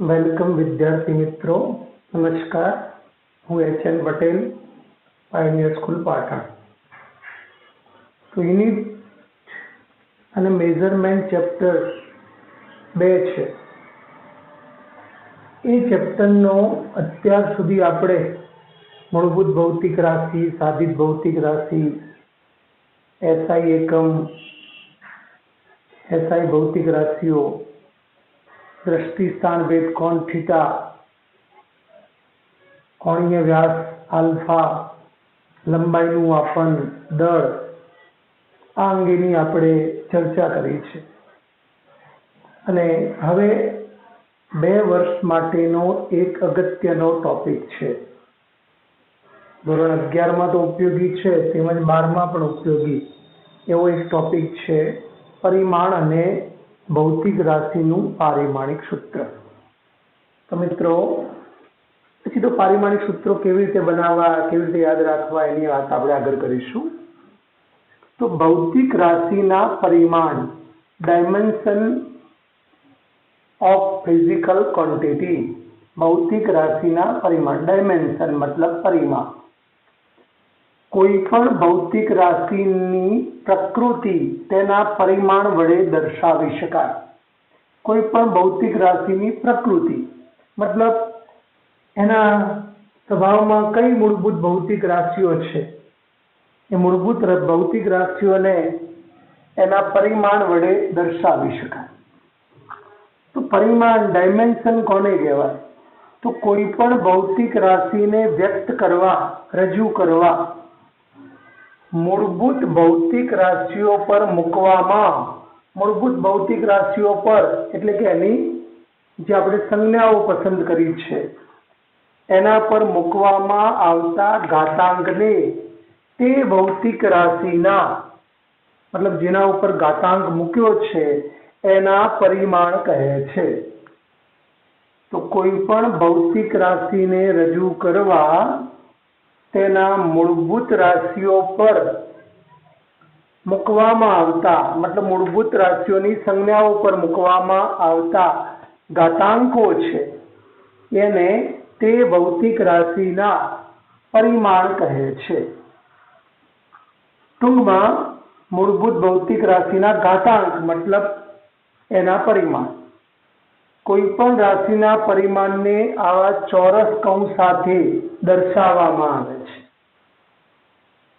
Welcome વિદ્યાર્થી મિત્રો. નમસ્કાર. હું H N. Patel, pioneer school Patan. તો યુનિટ અને મેઝરમેન્ટ ચેપ્ટર 2 છે. એ ચેપ્ટરનો અત્યાર સુધી આપણે મૂળભૂત ભૌતિક રાશિ, સાધિત ભૌતિક રાશિ, એસઆઈ એકમ, એસઆઈ ભૌતિક રાશિઓ, दृष्टि स्थान भेद कोण थीटा, कोणीय व्यास आल्फा, लंबाईનું માપન, દળ આ અંગેની આપણે ચર્ચા કરી છે. અને હવે 2 વર્ષ માટેનો એક અગત્યનો ટોપિક છે. ધોરણ 11માં તો ઉપયોગી છે, તેમજ 12માં પણ ઉપયોગી એવો એક ટોપિક છે, પરિમાણ અને ભૌતિક રાશિનું પારિમાણિક સૂત્ર. તો મિત્રો, પછી તો પારિમાણિક સૂત્રો કેવી રીતે બનાવવા, કેવી રીતે યાદ રાખવા, એની વાત આપણે આગળ કરીશું. તો ભૌતિક રાશિના પરિમાણ, ડાયમેન્શન ઓફ ફિઝિકલ ક્વોન્ટિટી. ભૌતિક રાશિના પરિમાણ, ડાયમેન્શન મતલબ પરિમાણ. કોઈ પણ ભૌતિક રાશિની પ્રકૃતિ તેના પરિમાણ વડે દર્શાવી શકાય. કોઈ પણ ભૌતિક રાશિની પ્રકૃતિ મતલબ એના સ્વભાવમાં કઈ મૂળભૂત ભૌતિક રાશિઓ છે, એ મૂળભૂત ભૌતિક રાશિઓને એના પરિમાણ વડે દર્શાવી શકાય. તો પરિમાણ, ડાયમેન્શન કોને કહેવાય? તો કોઈ પણ ભૌતિક રાશિને વ્યક્ત કરવા, રજૂ કરવા મૂળભૂત ભૌતિક રાશિઓ પર મૂકવામાં, મૂળભૂત ભૌતિક રાશિઓ પર એટલે કે એની જે આપણે સંજ્ઞાઓ પસંદ કરી છે એના પર મૂકવામાં આવતા ઘાતાંકને તે ભૌતિક રાશિના મતલબ જેના ઉપર ઘાતાંક મૂક્યો છે એના પરિમાણ કહે છે. તો કોઈ પણ ભૌતિક રાશિને રજૂ કરવા તેના મૂળભૂત રાશિઓ પર મૂકવામાં આવતા મતલબ મૂળભૂત રાશિઓની સંજ્ઞાઓ પર મૂકવામાં આવતા ઘાતાંકો છે એને તે ભૌતિક રાશિના પરિમાણ કહે છે. ટૂંકમાં મૂળભૂત ભૌતિક રાશિના ઘાતાંક મતલબ એના પરિમાણ. કોઈ પણ રાશિના પરિમાણને આવા ચોરસ કૌંસ સાથે દર્શાવવામાં આવે છે.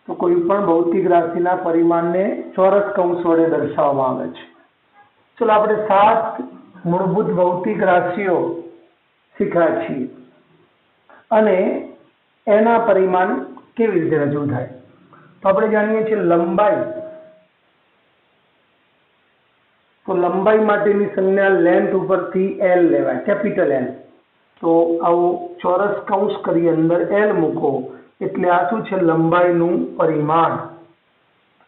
તો કોઈ પણ ભૌતિક રાશિના પરિમાણને ચોરસ કૌંસ વડે દર્શાવવામાં આવે છે. ચલો આપણે 7 મૂળભૂત ભૌતિક રાશિઓ શીખ્યા છીએ અને એના પરિમાણ કેવી રીતે રજૂ થાય. તો આપણે જાણીએ છીએ લંબાઈ. તો લંબાઈ માટેની સંજ્ઞા લેન્થ ઉપરથી L લેવાય, કેપિટલ L. તો આવું ચોરસ કૌંસ કરી અંદર L મૂકો એટલે આ શું છે? લંબાઈનું પરિમાણ.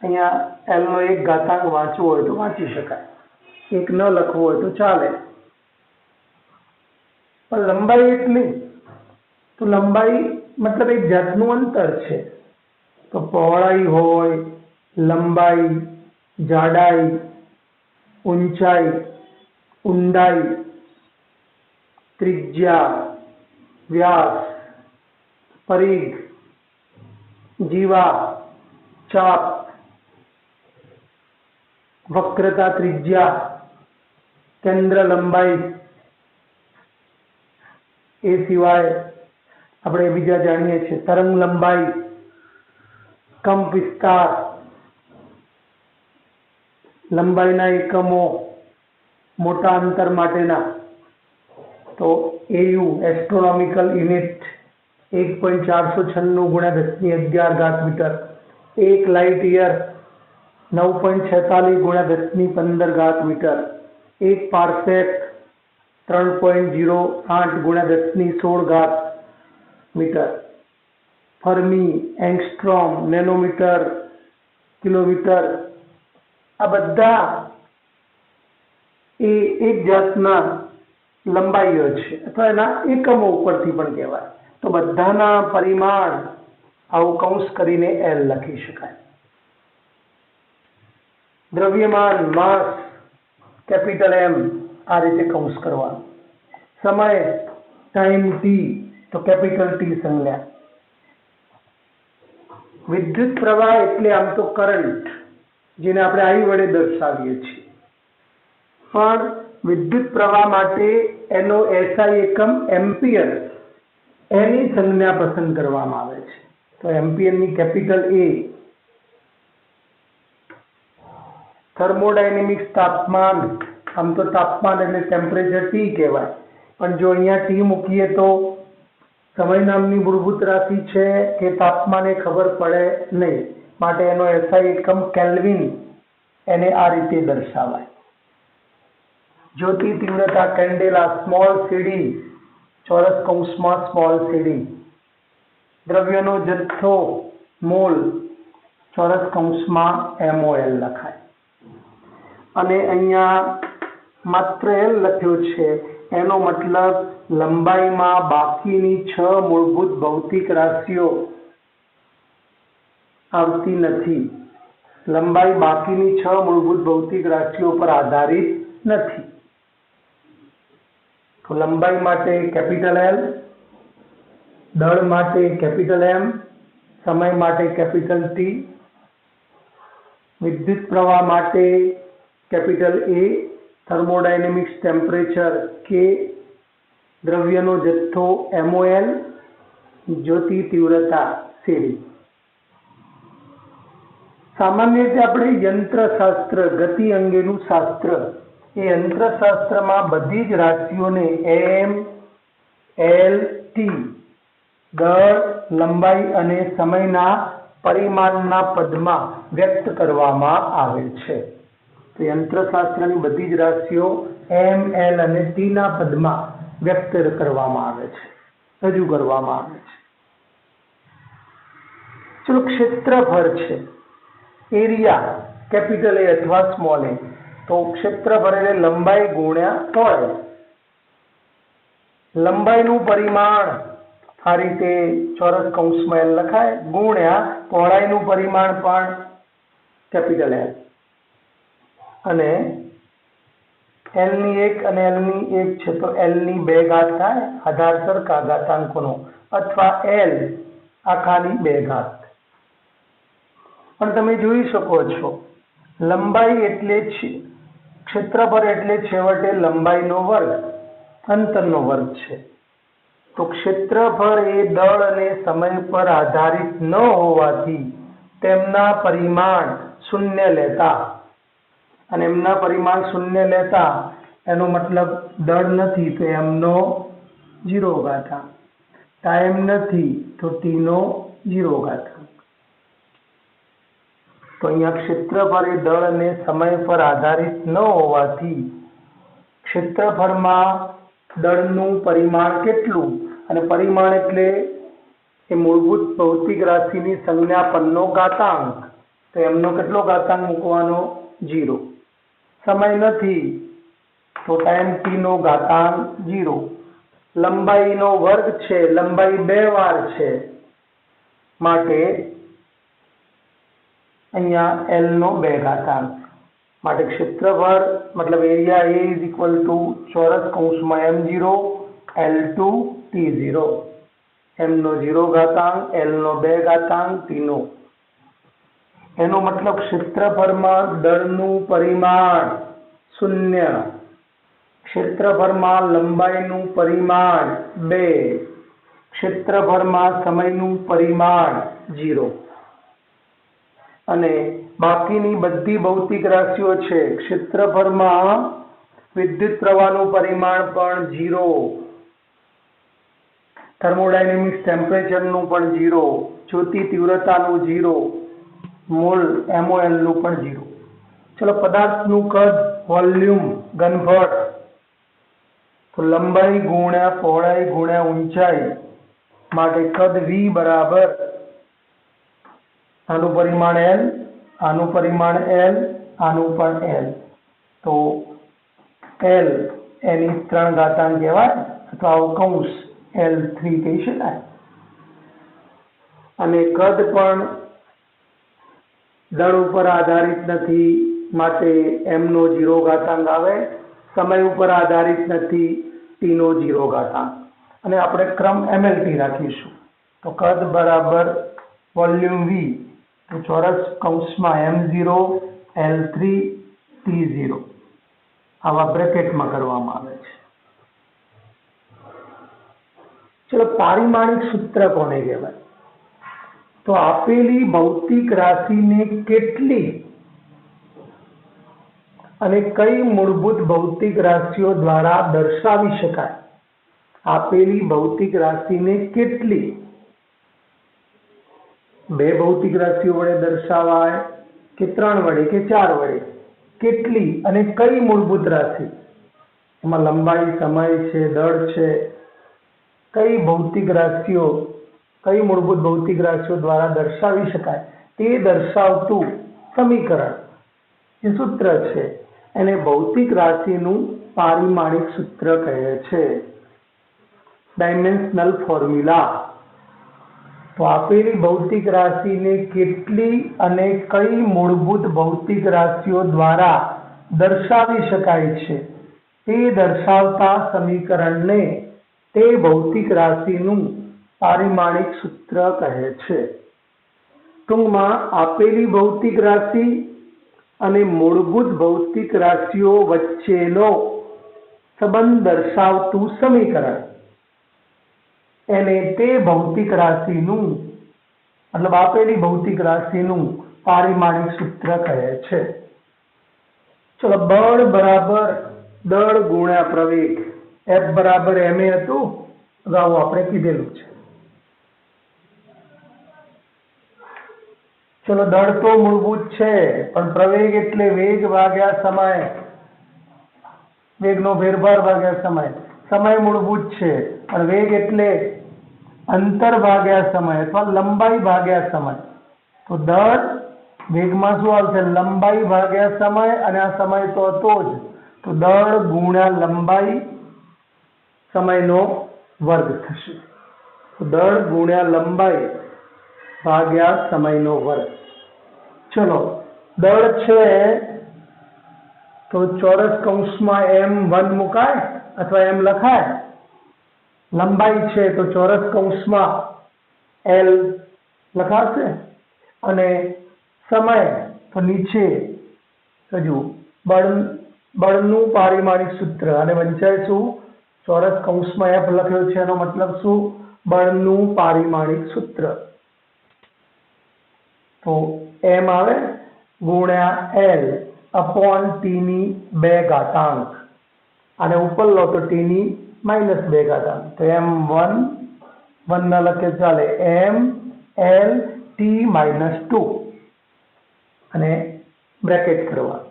અહીંયા L નો એક ઘાતાંક વાંચવો હોય તો વાંચી શકાય, એક ન લખવો હોય તો ચાલે. પણ લંબાઈ એટલી, તો લંબાઈ મતલબ એક જાતનું અંતર છે. તો પહોળાઈ હોય, લંબાઈ, જાડાઈ, ઊંચાઈ, ઊંડાઈ, ત્રિજ્યા, વ્યાસ, પરિઘ, જીવા, ચાપ, વક્રતા, ત્રિજ્યા, કેન્દ્ર લંબાઈ. એ સિવાય આપણે બીજા જાણીએ છીએ તરંગ લંબાઈ, કંપ વિસ્તાર, લંબાઈના એકમો મોટા અંતર માટેના. તો AU astronomical unit 1.496 × 1011 metre. 1 light year 9.46 × 1015 metre. 1 parsec 3.08 × 1016 metre. Fermi, angstrom, nanometre, kilometre, આ બધા એ એક જાતના લંબાઈઓ છે અથવા એના એકમો ઉપરથી પણ કહેવાય. તો બધાના પરિમાણ આવું કૌંસ કરીને L લખી શકાય. દ્રવ્યમાન, માસ, કેપિટલ M આ રીતે કૌંસ કરવાનું. समय टाइम टी तो कैपिटल टी संज्ञा। विद्युत प्रवाह એટલે આમ તો કરંટ, જેને આપણે I વડે દર્શાવીએ છીએ, પણ વિદ્યુત પ્રવાહ માટે એનો SI એકમ એમ્પિયર એની સંજ્ઞા પસંદ કરવામાં આવે છે। તો એમ્પિયરની કેપિટલ A। થર્મોડાયનેમિક્સ તાપમાન, આમ તો તાપમાન એટલે ટેમ્પરેચર T કહેવાય, પણ જો અહીંયા T મૂકીએ તો સમય નામની મૂળભૂત રાશિ છે કે તાપમાન એ ખબર પડે નહીં, માટે એનો SI એકમ કેલ્વિન એને આ રીતે દર્શાવાય। જ્યોતિ તીવ્રતા કેન્ડેલા સ્મોલ સીડી ચોરસ કૌંસમાં સ્મોલ સીડી, દ્રવ્યનો જથ્થો મોલ ચોરસ કૌંસમાં MOL લખાય। અને અહીંયા માત્ર L લખ્યો છે, એનો મતલબ લંબાઈમાં બાકીની 6 મૂળભૂત ભૌતિક રાશિઓ આવતી નથી। લંબાઈ બાકીની 6 મૂળભૂત ભૌતિક રાશિઓ પર આધારિત નથી। તો લંબાઈ માટે કેપિટલ L, દળ માટે કેપિટલ M, સમય માટે કેપિટલ T, વિદ્યુત પ્રવાહ માટે capital A, thermodynamics temperature K, દ્રવ્યનો જથ્થો MOL, જ્યોતિ તીવ્રતા CD। સામાન્ય રીતે આપણે યંત્રશાસ્ત્ર, ગતિ અંગેનું શાસ્ત્ર, એ યંત્રશાસ્ત્રમાં બધી જ રાશિઓને M, L, T, દળ, લંબાઈ અને સમયના પરિમાણના પદમાં વ્યક્ત કરવામાં આવે છે। તો યંત્રશાસ્ત્રની બધી જ રાશિઓ M, L અને T ના પદમાં વ્યક્ત કરવામાં આવે છે, રજૂ કરવામાં આવે છે। ચલો, ક્ષેત્રફળ છે, એરિયા કેપિટલ A અથવા સ્મોલ a। તો ક્ષેત્રફળ એટલે લંબાઈ ગુણ્યા પહોળાઈ। લંબાઈનું પરિમાણ આ રીતે ચોરસ કૌંસમાં L લખાય, ગુણ્યા પહોળાઈનું પરિમાણ પણ કેપિટલ L, અને L ની 1 અને L ની 1 છે તો L ની 2 ઘાત થાય, આધાર સરખા ઘાતાંકોનો, અથવા L આખાની 2 ઘાત। પણ તમે જોઈ શકો છો, લંબાઈ એટલે ક્ષેત્રફળ એટલે છેવટે લંબાઈનો વર્ગ, અંતરનો વર્ગ છે। તો ક્ષેત્રફળ એ દળ અને સમય પર આધારિત ન હોવાથી તેમના પરિમાણ શૂન્ય લેતા, અને એમના પરિમાણ શૂન્ય લેતા એનો મતલબ દળ નથી તો M નો 0 ઘાતાંક, ટાઈમ નથી તો T નો 0 ઘાતાંક। તો અહીંયા ક્ષેત્રફળ એ દળ અને સમય પર આધારિત ન હોવાથી ક્ષેત્રફળમાં દળનું પરિમાણ કેટલું, અને પરિમાણ એટલે એ મૂળભૂત ભૌતિક રાશિની સંજ્ઞા પરનો ઘાતાંક, તો એમનો કેટલો ઘાતાંક મૂકવાનો? 0। સમય નથી તો ટાઈમ T નો ઘાતાંક 0। લંબાઈનો વર્ગ છે, લંબાઈ 2 વાર છે, માટે અહીંયા L નો 2 ઘાતાંક, માટે ક્ષેત્રફળ મતલબ area A is equal to ચોરસ કૌંસમાં M0 L2 T0, M નો 0 ઘાતાંક, L નો 2 ઘાતાંક, T નો। એનો મતલબ ક્ષેત્રફળમાં દળનું પરિમાણ 0, ક્ષેત્રફળમાં લંબાઈનું પરિમાણ 2, ક્ષેત્રફળમાં સમયનું પરિમાણ 0, અને બાકીની બધી ભૌતિક રાશિઓ છે, ક્ષેત્રફળમાં વિદ્યુત પ્રવાહનું પરિમાણ પણ 0, થર્મોડાયનેમિક્સ ટેમ્પરેચરનું પણ 0, જ્યોતિ તીવ્રતાનું 0, મોલ MOL નું પણ 0। ચલો, પદાર્થનું કદ, વોલ્યુમ, ઘનફળ, તો લંબાઈ ગુણ્યા પહોળાઈ ગુણ્યા ઊંચાઈ, માટે કદ V બરાબર આનું પરિમાણ L, આનું પરિમાણ L, આનું પણ L, તો L એની 3 ઘાતાંક કહેવાય, અથવા કૌંસ L3 કહી શકાય। અને કદ પણ દળ ઉપર આધારિત નથી, માટે M નો 0 ઘાતાંક આવે, સમય ઉપર આધારિત નથી ટી નો 0 ઘાતાંક, અને આપણે ક્રમ MLT રાખીશું. તો કદ બરાબર વોલ્યુમ V, તો ચોરસ કૌંસમાં M0 L3 T0 આવા બ્રેકેટમાં કરવામાં આવે છે. ચલો, પારિમાણિક સૂત્ર કોને કહેવાય? તો આપેલી ભૌતિક રાશિને કેટલી અને કઈ મૂળભૂત ભૌતિક રાશિઓ દ્વારા દર્શાવી શકાય? આપેલી ભૌતિક રાશિને કેટલી, બે ભૌતિક રાશિઓ વડે દર્શાવાય કે 3 વડે કે 4 વડે? કેટલી અને કઈ મૂળભૂત રાશિ? એમાં લંબાઈ, સમય છે, દળ છે, કઈ ભૌતિક રાશિઓ, કઈ મૂળભૂત ભૌતિક રાશિઓ દ્વારા દર્શાવી શકાય તે દર્શાવતું સમીકરણ, જે સૂત્ર છે, એને ભૌતિક રાશિનું પારિમાણિક સૂત્ર કહે છે, ડાયમેન્શનલ ફોર્મ્યુલા. તો આપેલી ભૌતિક રાશિને કેટલી અને કઈ મૂળભૂત ભૌતિક રાશિઓ દ્વારા દર્શાવી શકાય છે તે દર્શાવતા સમીકરણને તે ભૌતિક રાશિનું પારિમાણિક સૂત્ર કહે છે. ટૂંકમાં આપેલી ભૌતિક રાશિ અને મૂળભૂત ભૌતિક રાશિઓ વચ્ચેનો સંબંધ દર્શાવતું સમીકરણ, એને તે ભૌતિક રાશિનું, મતલબ આપેલી ભૌતિક રાશિનું પારિમાણિક સૂત્ર કહે છે. ચલો, બળ બરાબર દળ ગુણ્યા પ્રવેગ, F બરાબર ma હતું, અગાઉ આપણે કીધેલું છે. ચલો, દળ તો મૂળભૂત છે, પણ પ્રવેગ એટલે વેગ ભાગ્યા સમય, વેગનો ફેરફાર ભાગ્યા સમય. સમય મૂળભૂત છે, પણ વેગ એટલે અંતર ભાગ્યા સમય અથવા લંબાઈ ભાગ્યા સમય. તો દળ વેગમાં શું આવશે? લંબાઈ ભાગ્યા સમય, અને આ સમય તો હતો જ, તો દળ ગુણ્યા લંબાઈ સમયનો વર્ગ થશે. તો દળ ગુણ્યા લંબાઈ ભાગ્યા સમયનો વર્ગ. ચલો, દળ છે તો ચોરસ કૌંસમાં M1 મુકાય અથવા M લખાય. લંબાઈ છે તો ચોરસ કૌંસમાં L લખાશે, અને સમય તો નીચે હજુ બળનું પારિમાણિક સૂત્ર, અને વંચાય શું? ચોરસ કૌંસમાં F લખ્યો છે, એનો મતલબ શું? બળનું પારિમાણિક સૂત્ર. તો M આવે ગુણ્યા L અપોન T ની 2 ઘાતાંક, અને ઉપર લો તો T ની -2 ઘાતાંક. તો M1 1 ના લખે ચાલે, M L T -2, અને બ્રેકેટ કરવા.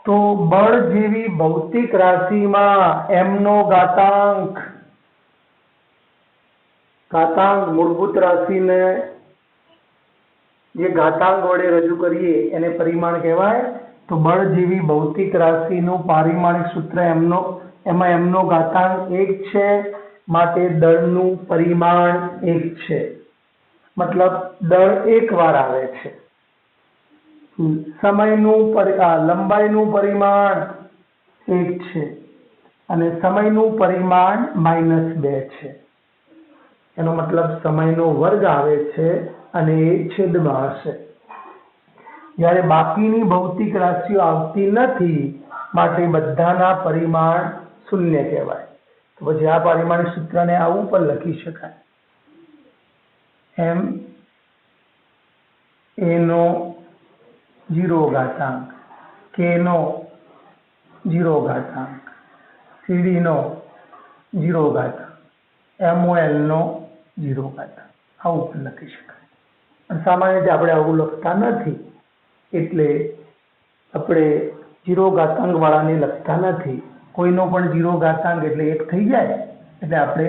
તો બળ જેવી ભૌતિક રાશિમાં M નો ઘાતાંક મૂળભૂત રાશિને જે ઘાતાંક વડે રજૂ કરીએ એને પરિમાણ કહેવાય. તો બળ જેવી ભૌતિક રાશિનું પારિમાણિક સૂત્ર એમાં M નો ઘાતાંક 1 છે, માટે દળનું પરિમાણ 1 છે, મતલબ દળ એક વાર આવે છે. લંબાઈનું પરિમાણ 1 છે, અને સમયનું પરિમાણ -2 છે. એનો મતલબ સમયનો વર્ગ આવે છે, અને એ છેદમાં હશે. જ્યારે બાકીની ભૌતિક રાશિઓ આવતી નથી, માટે બધાના પરિમાણ 0 કહેવાય. તો પછી આ પારિમાણિક સૂત્રને આવું પણ લખી શકાય, M A no 0 ઘાતાંક, K no 0 ઘાતાંક, CD no 0 ઘાતાંક, MOL નો 0 ઘાતાંક, આવું પણ લખી શકાય. પણ સામાન્ય રીતે આપણે આવું લખતા નથી, એટલે આપણે 0 ઘાતાંક વાળાને લખતા નથી. કોઈનો પણ 0 ઘાતાંક એટલે 1 થઈ જાય, એટલે આપણે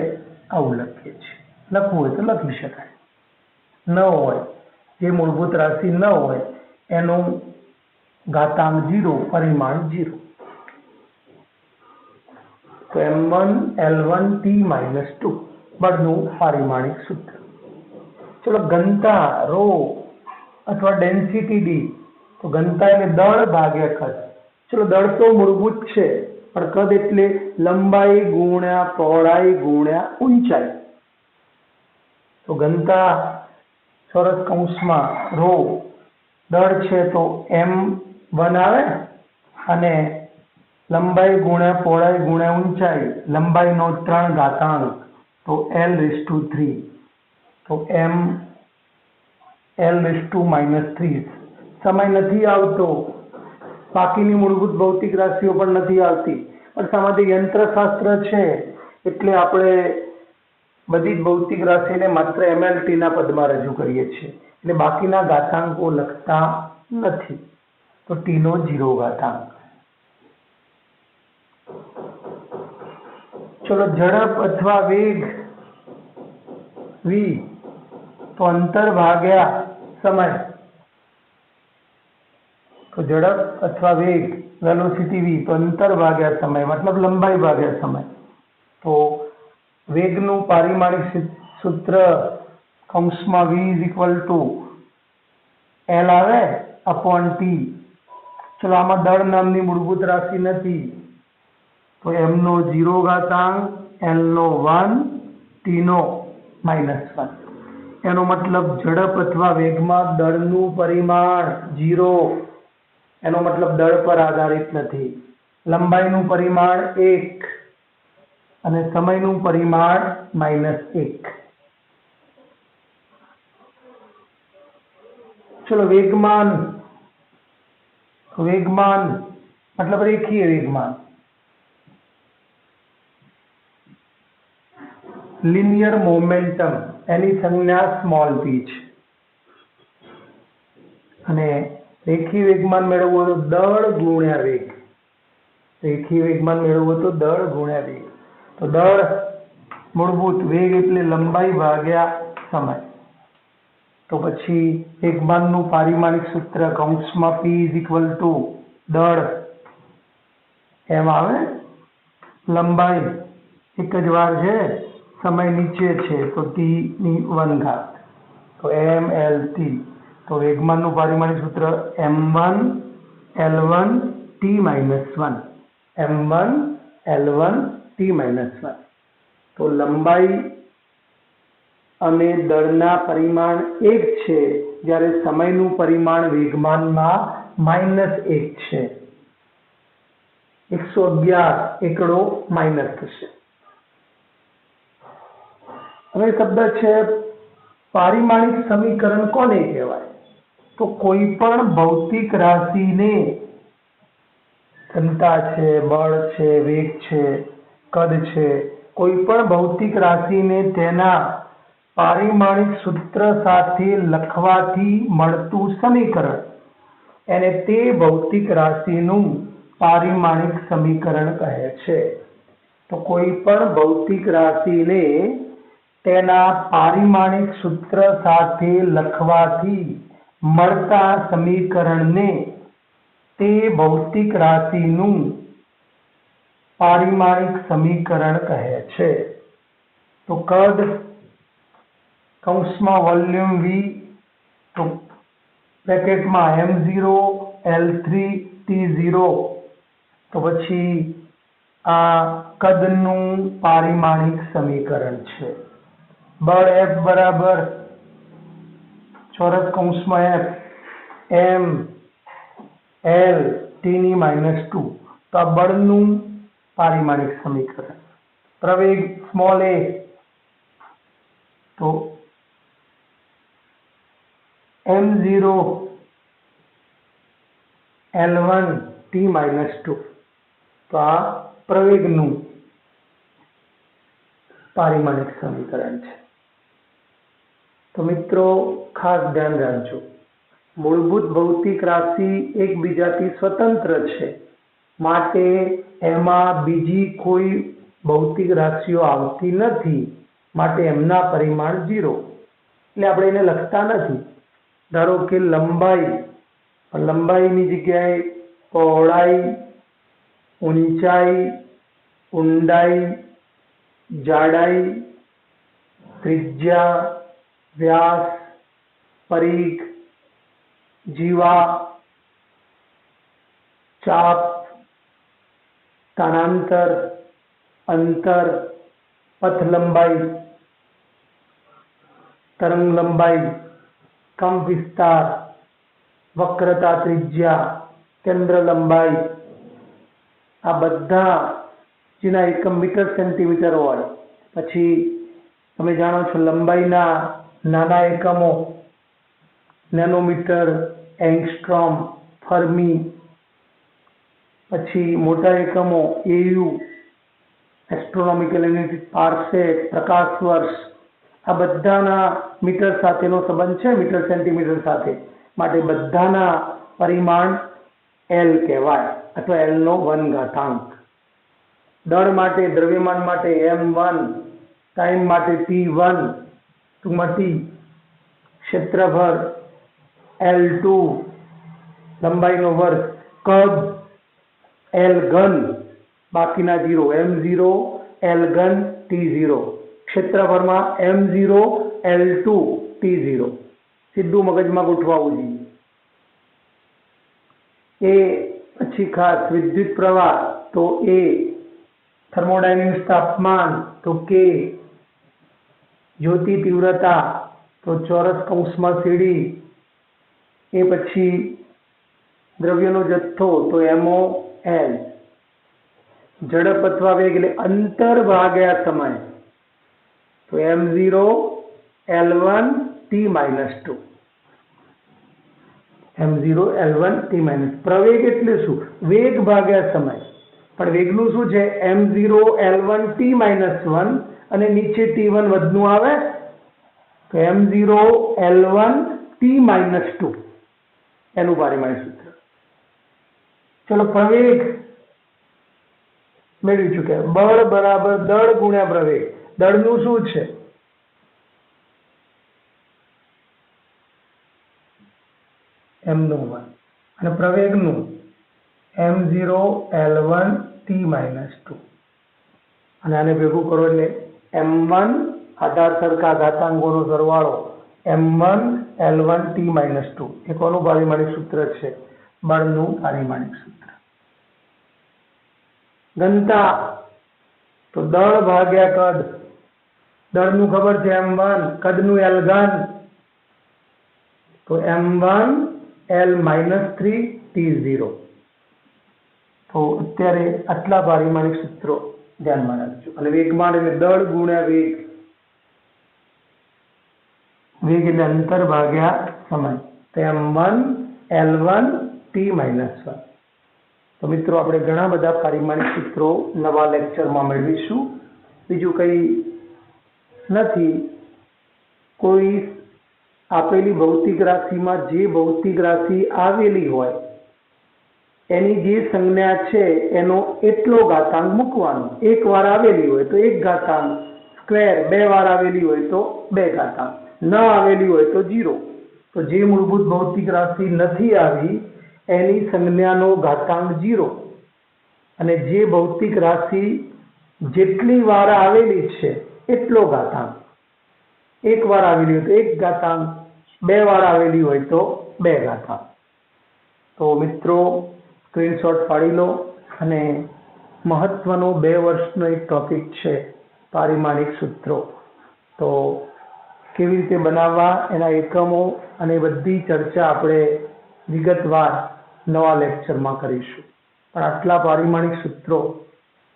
આવું લખીએ છીએ. લખવું હોય તો લખી શકાય. ન હોય, જે મૂળભૂત રાશિ ન હોય એનું ઘાતાંક 0, પરિમાણ 0. તો M1 L1 T -2 બળનું પારિમાણિક સૂત્ર. ચલો, ઘનતા ρ અથવા ડેન્સિટી D. તો ઘનતા એટલે દળ ભાગ્યા કદ. ચલો, દળ તો મૂળભૂત છે, પણ કદ એટલે લંબાઈ ગુણ્યા પહોળાઈ ગુણ્યા ઊંચાઈ. તો ઘનતા ચોરસ કૌંસમાં રો દળ છે તો m1 આવે અને લંબાઈ ગુણ્યા પહોળાઈ ગુણ્યા ઊંચાઈ, લંબાઈનો 3 ઘાતાંક તો l/3, તો m l/-3. સમય નથી આવતો, બાકીની મૂળભૂત ભૌતિક રાશિઓ પણ નથી આવતી, પણ સામાન્ય યંત્રશાસ્ત્ર છે એટલે આપણે બધી જ ભૌતિક રાશિને માત્ર mlt ના પદમાં રજૂ કરીએ છીએ, એટલે બાકીના ઘાતાંકો લખતા નથી. તો t નો 0 ઘાતાંક. ચલો, ઝડપ અથવા વેગ v તો અંતર ભાગ્યા સમય. તો ઝડપ અથવા વેગ વેલોસિટી v તો અંતર ભાગ્યા સમય, મતલબ લંબાઈ ભાગ્યા સમય. તો વેગનું પારિમાણિક સૂત્ર કૌંસમાં v = l આવે upon t. ચલો, આમાં દળ નામની મૂળભૂત રાશિ નથી, તો m નો 0 ઘાતાંક, l નો 1, t નો -1. એનો મતલબ ઝડપ અથવા વેગમાં દળનું પરિમાણ 0, એનો મતલબ દળ પર આધારિત નથી. લંબાઈનું પરિમાણ 1 અને સમયનું પરિમાણ -1. ચલો, વેગમાન મતલબ રેખીય વેગમાન, લિનિયર મોમેન્ટમ, એની સંજ્ઞા સ્મોલ p છે. અને રેખીય વેગમાન મેળવવો તો દળ ગુણ્યા વેગ. રેખીય વેગમાન મેળવવો તો દળ ગુણ્યા વેગ. તો દળ મૂળભૂત, વેગ એટલે લંબાઈ ભાગ્યા સમય. તો પછી વેગમાનનું પારિમાણિક સૂત્ર કૌંસમાં p = દળ એમ આવે, લંબાઈ એક જ વાર છે, સમય નીચે છે તો t ની 1 ઘાત, તો mlt. તો વેગમાનનું પારિમાણિક સૂત્ર m1 l1 t -1, m1 l1 t -1. તો લંબાઈ અને દળના પરિમાણ 1 છે, જ્યારે સમયનું પરિમાણ વેગમાનમાં -1 છે. 111 એકડો માઇનસ થશે. હવે શબ્દ છે પારિમાણિક સમીકરણ કોને કહેવાય? તો કોઈ પણ ભૌતિક રાશિને, ઘનતા છે, બળ છે, વેગ છે, કદ છે, કોઈ પણ ભૌતિક રાશિને તેના પારિમાણિક સૂત્ર સાથે લખવાથી મળતું સમીકરણ, એને તે ભૌતિક રાશિનું પારિમાણિક સમીકરણ કહે છે. તો કોઈ પણ ભૌતિક રાશિને તેના પારિમાણિક સૂત્ર સાથે લખવાથી મળતા સમીકરણને તે ભૌતિક રાશિનું પારિમાણિક સમીકરણ કહે છે. તો કદ કૌંસમાં વોલ્યુમ v તો બ્રેકેટમાં m0 l3 t0. તો પછી આ કદનું પારિમાણિક સમીકરણ છે. બળ F બરાબર ચોરસ કૌંસમાં F m l t ની -2. તો આ બળનું પારિમાણિક સમીકરણ. પ્રવેગ સ્મોલ a તો m0 l1 t -2. તો આ પ્રવેગનું પારિમાણિક સમીકરણ છે. તો મિત્રો ખાસ ધ્યાન રાખજો, મૂળભૂત ભૌતિક રાશિ એકબીજાથી સ્વતંત્ર છે, માટે એમાં બીજી કોઈ ભૌતિક રાશિઓ આવતી નથી, માટે એમના પરિમાણ 0, એટલે આપણે એને લખતા નથી. ધારો કે લંબાઈની જગ્યાએ પહોળાઈ, ઊંચાઈ, ઊંડાઈ, જાડાઈ, ત્રિજ્યા, વ્યાસ, પરિઘ, જીવા, ચાપ, સ્થાનાંતર, અંતર, પથ લંબાઈ, તરંગ લંબાઈ, કંપ વિસ્તાર, વક્રતા ત્રિજ્યા, કેન્દ્ર લંબાઈ, આ બધા જેના એકમ મીટર સેન્ટીમીટર હોય. પછી તમે જાણો છો લંબાઈના નાના એકમો નેનોમીટર, એંગસ્ટ્રોમ, ફર્મી. પછી મોટા એકમો એયુ, એસ્ટ્રોનોમિકલ યુનિટ, પાર્સેક, પ્રકાશ વર્ષ. આ બધાના મીટર સાથેનો સંબંધ છે મીટર સેન્ટીમીટર સાથે. માટે બધાના પરિમાણ એલ કહેવાય અથવા એલ નો 1 ઘાતાંક. દળ માટે, દ્રવ્યમાન માટે m1, ટાઈમ માટે t1 ટૂંકમાં t, ક્ષેત્રફળ L2, લંબાઈનો વર્ગ, કદ L ઘન, બાકીના 0, m0 L ઘન t0. ક્ષેત્રફળમાં m0 L2 t0. સીધું મગજમાં ગોઠવાવું જોઈએ. એ પછી ખાસ વિદ્યુત પ્રવાહ તો A, થર્મોડાયનેમિક્સ તાપમાન તો K, જ્યોતિ તીવ્રતા તો ચોરસ કૌંસમાં CD. એ પછી દ્રવ્યનો જથ્થો તો MOL, ઝડપ અથવા વેગ એટલે અંતર ભાગ્યા સમય તો m0 L1 t-2. m0 L1 t-. પ્રવેગ એટલે શું? વેગ ભાગ્યા સમય. પણ વેગનું શું છે? m0 L1 t-1 અને નીચે t1 વધનું આવે તો m0 L1 t-2 એનું પારિમાણિક સૂત્ર. ચલો પ્રવેગ મેળવી ચૂક્યા. બળ બરાબર દળ ગુણ્યા પ્રવેગ. દળનું શું છે? m1 અને પ્રવેગનું m0 L1 t-2. અને આને ભેગું કરો એટલે m1 આધાર સરખા ઘાતાંકોનો સરવાળો m1 L1 t-2. એ કોનું પારિમાણિક સૂત્ર છે? બળનું પારિમાણિક સૂત્ર. ઘનતા તો દળ ભાગ્યા કદ. દળનું ખબર છે m1, કદનું L ઘન તો m1 L-3 t0. તો અત્યારે આટલા પારિમાણિક સૂત્રો ધ્યાનમાં રાખજો. અને વેગમાન એટલે દળ ગુણ્યા વેગ. વેગ એટલે અંતર ભાગ્યા સમય તો m1 L1 t-1. તો મિત્રો આપણે ઘણા બધા પારિમાણિક સૂત્રો નવા લેક્ચરમાં મેળવીશું. બીજું કંઈ નથી. કોઈ આપેલી ભૌતિક રાશિમાં જે ભૌતિક રાશિ આવેલી હોય એની જે સંજ્ઞા છે એનો એટલો ઘાતાંક મૂકવાનો. એક વાર આવેલી હોય તો 1 ઘાતાંક સ્ક્વેર, 2 વાર આવેલી હોય તો 2 ઘાતાંક, ન આવેલી હોય તો 0. તો જે મૂળભૂત ભૌતિક રાશિ નથી આવી એની સંજ્ઞાનો ઘાતાંક 0 અને જે ભૌતિક રાશિ જેટલી વાર આવેલી છે એટલો ઘાતાંક. 1 વાર આવેલી હોય તો 1 ઘાતાંક, 2 વાર આવેલી હોય તો 2 ઘાતાંક. તો મિત્રો સ્ક્રીનશોટ પાડી લો. અને મહત્વનો 2 વર્ષનો એક ટોપિક છે પારિમાણિક સૂત્રો. તો કેવી રીતે બનાવવા એના એકમો અને બધી ચર્ચા આપણે વિગતવાર નવા લેક્ચરમાં કરીશું. પણ આટલા પારિમાણિક સૂત્રો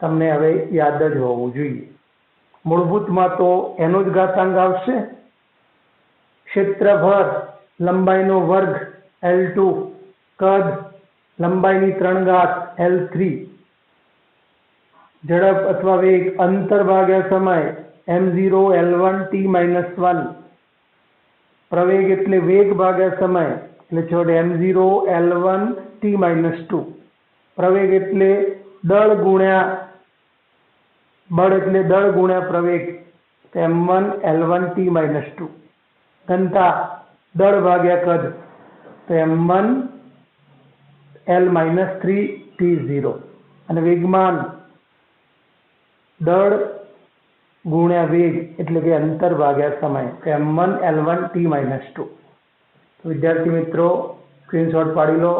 તમને હવે યાદ જ હોવું જોઈએ. મૂળભૂતમાં તો એનો જ ઘાતાંક આવશે. ક્ષેત્રફળ લંબાઈનો વર્ગ L2, કદ લંબાઈની 3 ઘાત L3, ઝડપ અથવા વેગ અંતર ભાગ્યા સમય m0 L1 t-1. પ્રવેગ એટલે વેગ ભાગ્યા સમય એટલે છોડ m0 L1 t-2. પ્રવેગ એટલે દળ ગુણ્યા બળ એટલે દળ ગુણ્યા પ્રવેગ m1 L1 t-2. ઘનતા દળ ભાગ્યા કદ તો m1 L-3 t0. અને વેગમાન દળ ગુણ્યા વેગ એટલે કે અંતર ભાગ્યા સમય m1 L1 t-2. તો વિદ્યાર્થી મિત્રો સ્ક્રીનશોટ પાડી લો